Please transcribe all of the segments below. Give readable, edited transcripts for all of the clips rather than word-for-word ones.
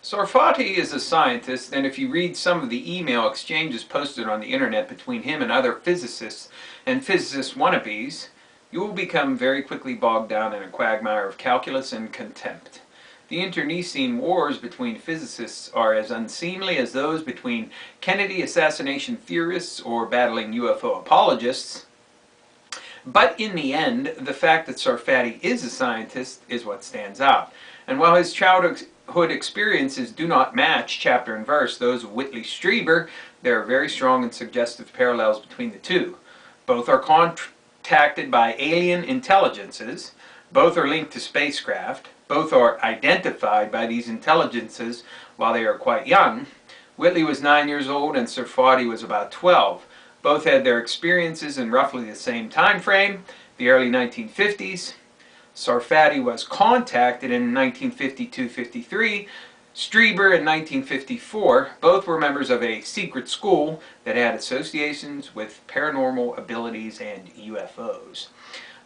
Sarfati is a scientist, and if you read some of the email exchanges posted on the internet between him and other physicists and physicist wannabes, you will become very quickly bogged down in a quagmire of calculus and contempt. The internecine wars between physicists are as unseemly as those between Kennedy assassination theorists or battling UFO apologists. But in the end, the fact that Sarfati is a scientist is what stands out. And while his childhood experiences do not match chapter and verse those of Whitley Strieber, there are very strong and suggestive parallels between the two. Both are contacted by alien intelligences, both are linked to spacecraft, both are identified by these intelligences while they are quite young. Whitley was 9 years old and Sarfati was about 12. Both had their experiences in roughly the same time frame, the early 1950s. Sarfati was contacted in 1952-53, Strieber in 1954. Both were members of a secret school that had associations with paranormal abilities and UFOs.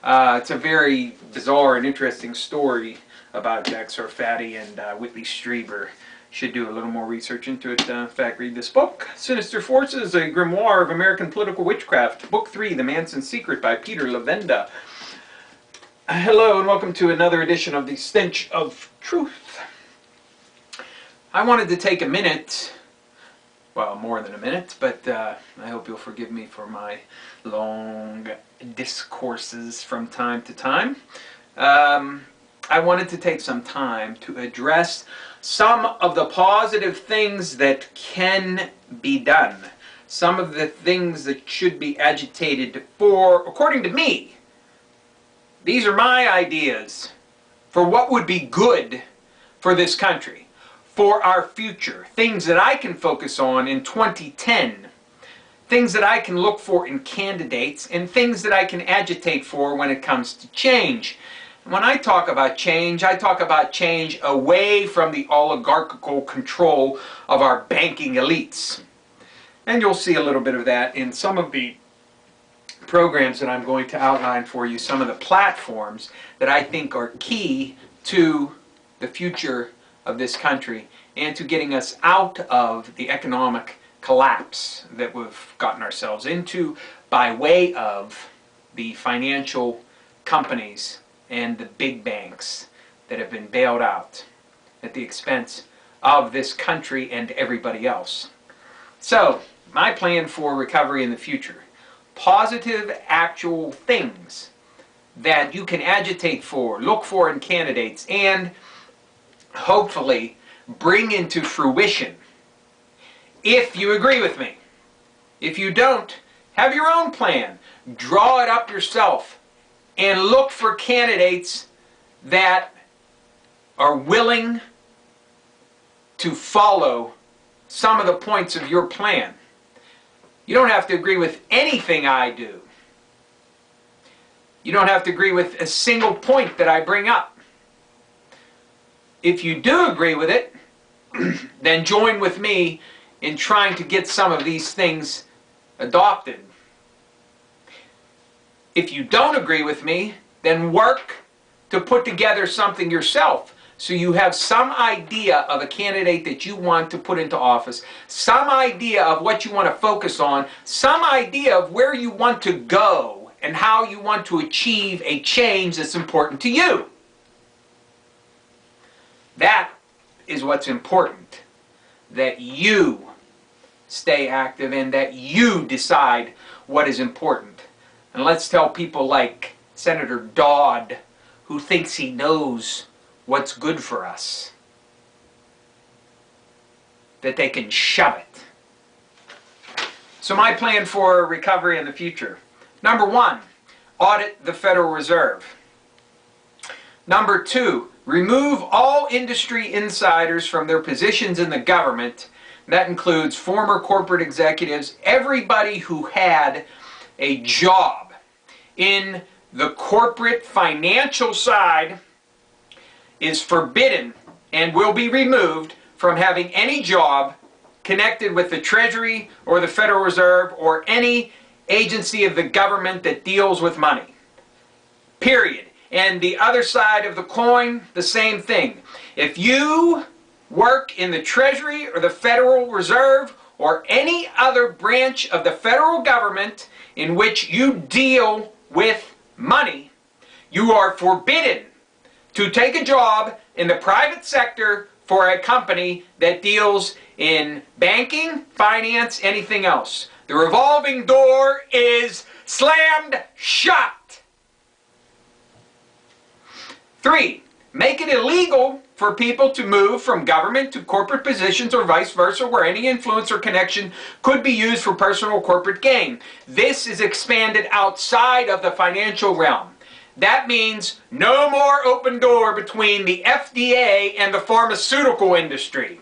It's a very bizarre and interesting story about Jack Sarfati and Whitley Strieber. Should do a little more research into it. In fact, read this book. Sinister Forces, A Grimoire of American Political Witchcraft. Book 3, The Manson Secret by Peter Levenda. Hello and welcome to another edition of the Stench of Truth. I wanted to take a minute, well, more than a minute, but I hope you'll forgive me for my long discourses from time to time. I wanted to take some time to address some of the positive things that can be done. Some of the things that should be agitated for, according to me. These are my ideas for what would be good for this country, for our future. Things that I can focus on in 2010. Things that I can look for in candidates, and things that I can agitate for when it comes to change. When I talk about change, I talk about change away from the oligarchical control of our banking elites. And you'll see a little bit of that in some of the programs that I'm going to outline for you, some of the platforms that I think are key to the future of this country and to getting us out of the economic collapse that we've gotten ourselves into by way of the financial companies and the big banks that have been bailed out at the expense of this country and everybody else. So, my plan for recovery in the future. Positive, actual things that you can agitate for, look for in candidates, and hopefully bring into fruition if you agree with me. If you don't, have your own plan. Draw it up yourself. And look for candidates that are willing to follow some of the points of your plan. You don't have to agree with anything I do. You don't have to agree with a single point that I bring up. If you do agree with it, then join with me in trying to get some of these things adopted. If you don't agree with me, then work to put together something yourself so you have some idea of a candidate that you want to put into office, some idea of what you want to focus on, some idea of where you want to go and how you want to achieve a change that's important to you. That is what's important, that you stay active and that you decide what is important. And let's tell people like Senator Dodd, who thinks he knows what's good for us, that they can shove it. So my plan for recovery in the future. Number 1, audit the Federal Reserve. Number 2, remove all industry insiders from their positions in the government. That includes former corporate executives, everybody who had a job in the corporate financial side is forbidden and will be removed from having any job connected with the Treasury or the Federal Reserve or any agency of the government that deals with money. Period. And the other side of the coin, the same thing. If you work in the Treasury or the Federal Reserve or any other branch of the federal government in which you deal with money, you are forbidden to take a job in the private sector for a company that deals in banking, finance, anything else. The revolving door is slammed shut. 3. Make it illegal for people to move from government to corporate positions or vice versa, where any influence or connection could be used for personal or corporate gain. This is expanded outside of the financial realm. That means no more open door between the FDA and the pharmaceutical industry.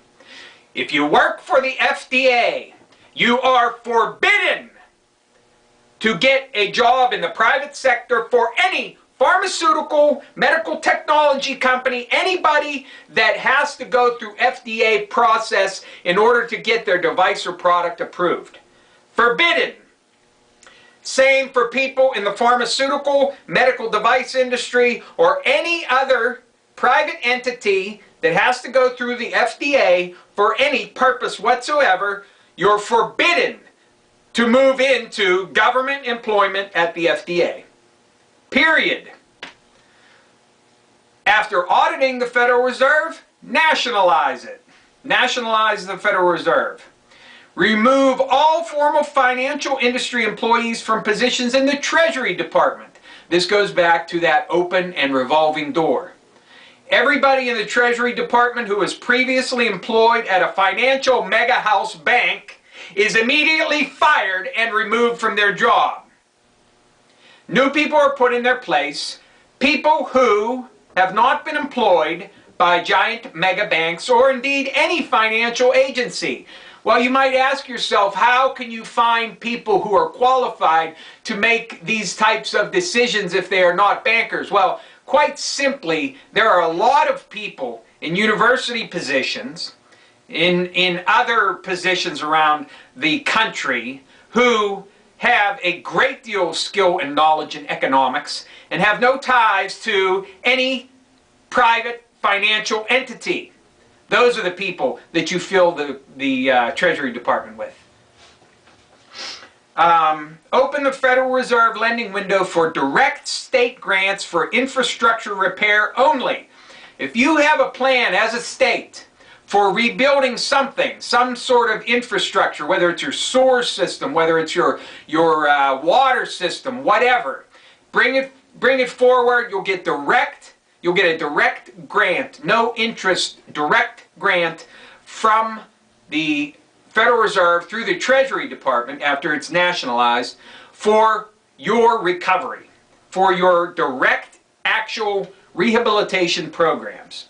If you work for the FDA, you are forbidden to get a job in the private sector for any pharmaceutical, medical technology company, anybody that has to go through FDA process in order to get their device or product approved. Forbidden. Same for people in the pharmaceutical, medical device industry, or any other private entity that has to go through the FDA for any purpose whatsoever. You're forbidden to move into government employment at the FDA. Period. After auditing the Federal Reserve, nationalize it. Nationalize the Federal Reserve. Remove all formal financial industry employees from positions in the Treasury Department. This goes back to that open and revolving door. Everybody in the Treasury Department who was previously employed at a financial mega house bank is immediately fired and removed from their job. New people are put in their place, people who have not been employed by giant mega banks or indeed any financial agency. Well, you might ask yourself, how can you find people who are qualified to make these types of decisions if they are not bankers? Well, quite simply, there are a lot of people in university positions, in other positions around the country, who have a great deal of skill and knowledge in economics and have no ties to any private financial entity. Those are the people that you fill the Treasury Department with. Open the Federal Reserve lending window for direct state grants for infrastructure repair only. If you have a plan as a state for rebuilding something, some sort of infrastructure, whether it's your sewer system, whether it's your water system, whatever, bring it forward. You'll get a direct grant, no interest, direct grant from the Federal Reserve through the Treasury Department after it's nationalized for your recovery, for your direct, actual rehabilitation programs.